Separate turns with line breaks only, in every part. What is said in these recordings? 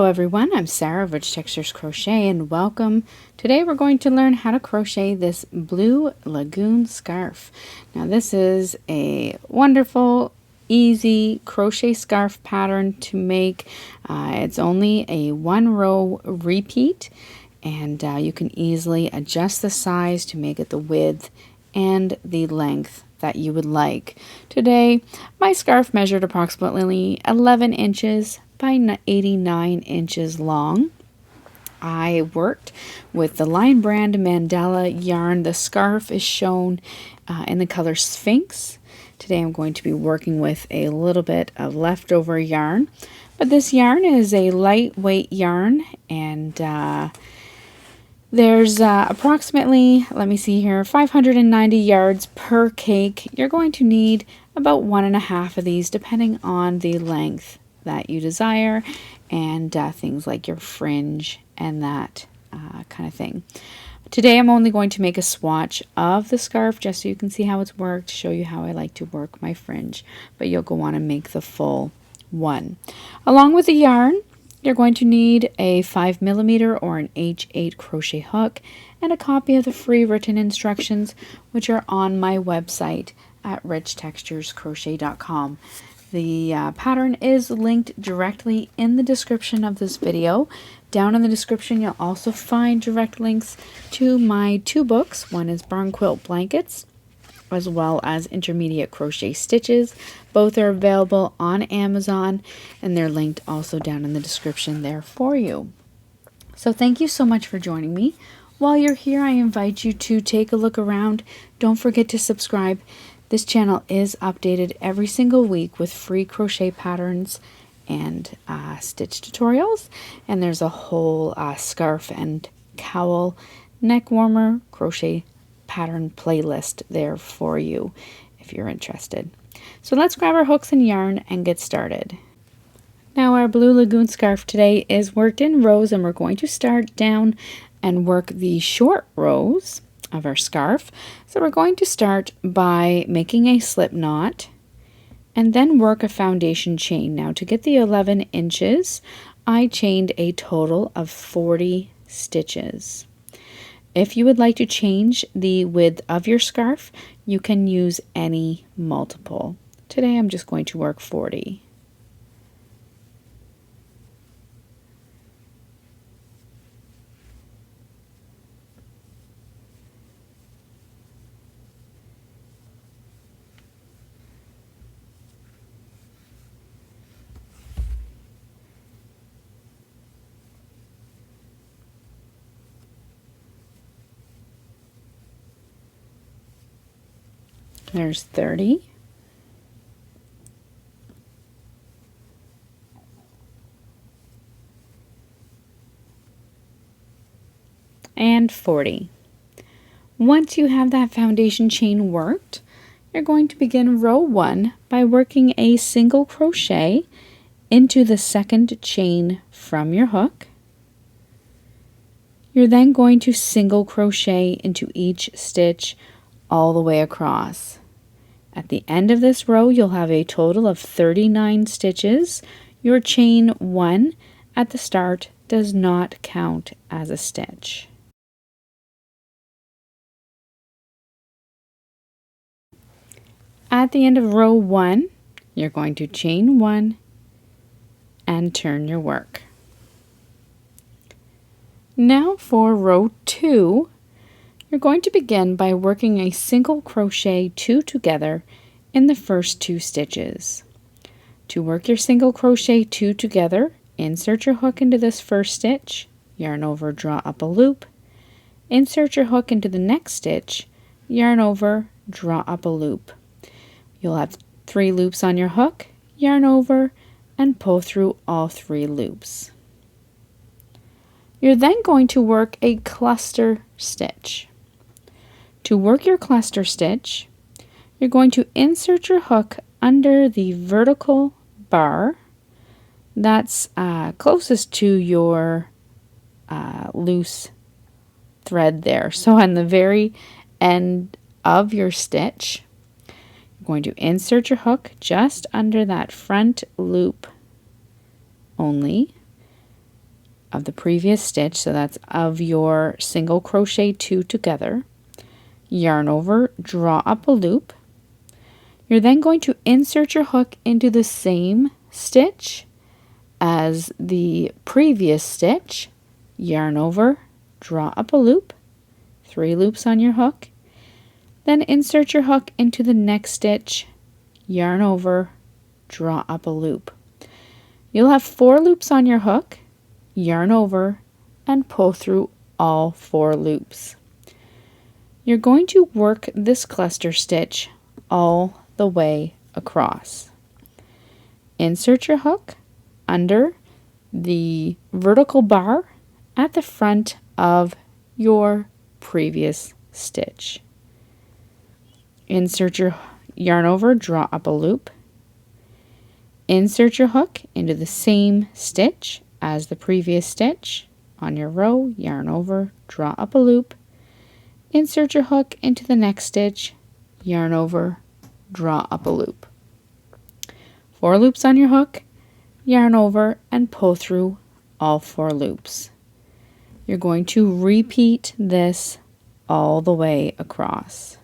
everyone, I'm Sarah of Rich Textures Crochet and welcome. Today we're going to learn how to crochet this Blue Lagoon Scarf. Now this is a wonderful, easy crochet scarf pattern to make. It's only a 1-row repeat and you can easily adjust the size to make it the width and the length that you would like. Today my scarf measured approximately 11 inches by 89 inches long. I worked with the Line brand Mandala yarn. The scarf is shown in the color Sphinx. Today I'm going to be working with a little bit of leftover yarn, but this yarn is a lightweight yarn and there's approximately, let me see here, 590 yards per cake. You're going to need about 1.5 of these depending on the length that you desire and things like your fringe and that kind of thing. Today I'm only going to make a swatch of the scarf just so you can see how it's worked, show you how I like to work my fringe, but you'll go on and make the full one. Along with the yarn, you're going to need a 5mm or an H8 crochet hook and a copy of the free written instructions, which are on my website at richtexturescrochet.com. The pattern is linked directly in the description of this video. Down in the description you'll also find direct links to my 2 books. One is Barn Quilt Blankets as well as Intermediate Crochet Stitches. Both are available on Amazon and they're linked also down in the description there for you. So thank you so much for joining me. While you're here, I invite you to take a look around. Don't forget to subscribe. This channel is updated every single week with free crochet patterns and stitch tutorials. And there's a whole scarf and cowl neck warmer crochet pattern playlist there for you if you're interested. So let's grab our hooks and yarn and get started. Now our Blue Lagoon scarf today is worked in rows and we're going to start down and work the short rows of our scarf. So we're going to start by making a slip knot and then work a foundation chain. Now to get the 11 inches, I chained a total of 40 stitches. If you would like to change the width of your scarf, you can use any multiple. Today I'm just going to work 40. There's 30. And 40. Once you have that foundation chain worked, you're going to begin row 1 by working a single crochet into the second chain from your hook. You're then going to single crochet into each stitch all the way across. At the end of this row, you'll have a total of 39 stitches. Your chain 1 at the start does not count as a stitch. At the end of row 1, you're going to chain 1 and turn your work. Now for row 2, you're going to begin by working a single crochet 2 together in the first 2 stitches. To work your single crochet 2 together, insert your hook into this first stitch, yarn over, draw up a loop, insert your hook into the next stitch, yarn over, draw up a loop. You'll have 3 loops on your hook, yarn over, and pull through all 3 loops. You're then going to work a cluster stitch. To work your cluster stitch, you're going to insert your hook under the vertical bar that's closest to your loose thread there. So on the very end of your stitch, you're going to insert your hook just under that front loop only, of the previous stitch, so that's of your single crochet 2 together, yarn over, draw up a loop. You're then going to insert your hook into the same stitch as the previous stitch, yarn over, draw up a loop, 3 loops on your hook, then insert your hook into the next stitch, yarn over, draw up a loop. You'll have 4 loops on your hook, yarn over, and pull through all 4 loops. You're going to work this cluster stitch all the way across. Insert your hook under the vertical bar at the front of your previous stitch. Insert your yarn over, draw up a loop. Insert your hook into the same stitch as the previous stitch on your row, yarn over, draw up a loop. Insert your hook into the next stitch, yarn over, draw up a loop. 4 loops on your hook, yarn over, and pull through all 4 loops. You're going to repeat this all the way across.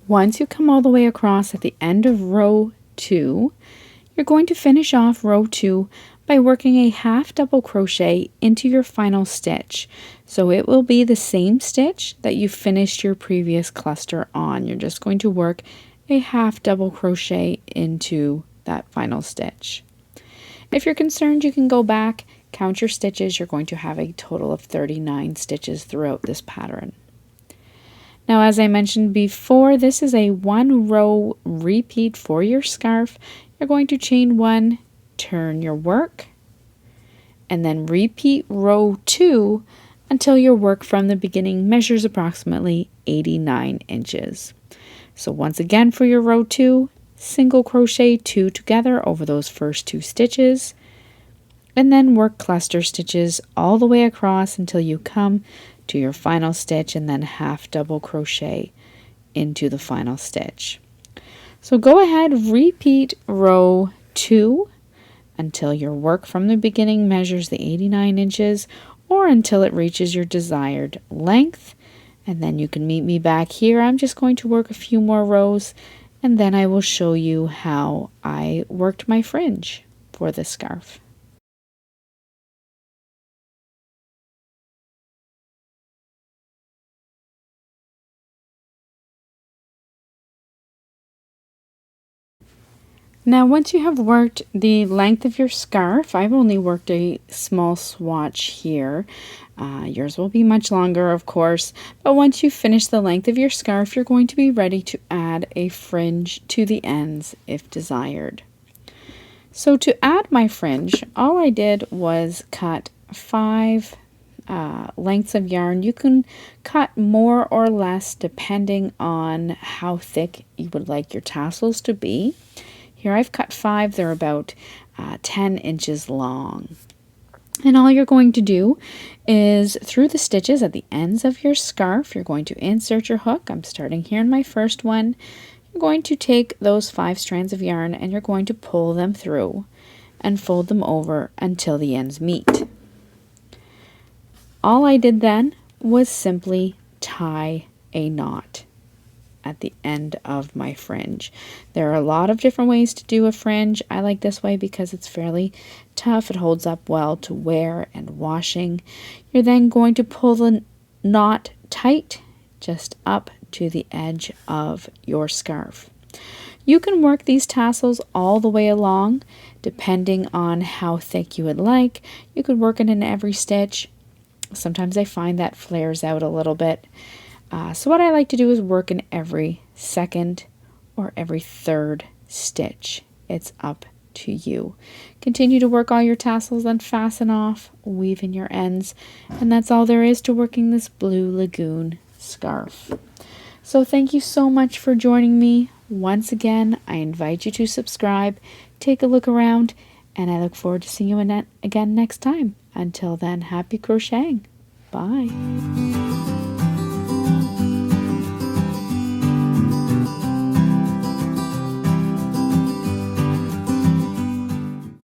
Once you come all the way across at the end of row 2, you're going to finish off row 2 by working a half double crochet into your final stitch. So it will be the same stitch that you finished your previous cluster on. You're just going to work a half double crochet into that final stitch. If you're concerned, you can go back, count your stitches. You're going to have a total of 39 stitches throughout this pattern. Now, as I mentioned before, this is a 1 row repeat for your scarf. You're going to chain 1, turn your work, and then repeat row 2 until your work from the beginning measures approximately 89 inches. So once again for your row 2, single crochet 2 together over those first 2 stitches, and then work cluster stitches all the way across until you come to your final stitch, and then half double crochet into the final stitch. So go ahead, repeat row 2 until your work from the beginning measures the 89 inches or until it reaches your desired length, and then you can meet me back here. I'm just going to work a few more rows, and then I will show you how I worked my fringe for this scarf. Now, once you have worked the length of your scarf, I've only worked a small swatch here. Yours will be much longer, of course, but once you finish the length of your scarf, you're going to be ready to add a fringe to the ends if desired. So to add my fringe, all I did was cut 5 lengths of yarn. You can cut more or less depending on how thick you would like your tassels to be. Here I've cut 5, they're about 10 inches long. And all you're going to do is through the stitches at the ends of your scarf, you're going to insert your hook. I'm starting here in my first one. You're going to take those 5 strands of yarn and you're going to pull them through and fold them over until the ends meet. All I did then was simply tie a knot at the end of my fringe. There are a lot of different ways to do a fringe. I like this way because it's fairly tough. It holds up well to wear and washing. You're then going to pull the knot tight just up to the edge of your scarf. You can work these tassels all the way along depending on how thick you would like. You could work it in every stitch. Sometimes I find that flares out a little bit. So what I like to do is work in every second or every third stitch. It's up to you. Continue to work all your tassels, then fasten off, weave in your ends, and that's all there is to working this Blue Lagoon scarf. So thank you so much for joining me. Once again, I invite you to subscribe, take a look around, and I look forward to seeing you again next time. Until then, happy crocheting. Bye.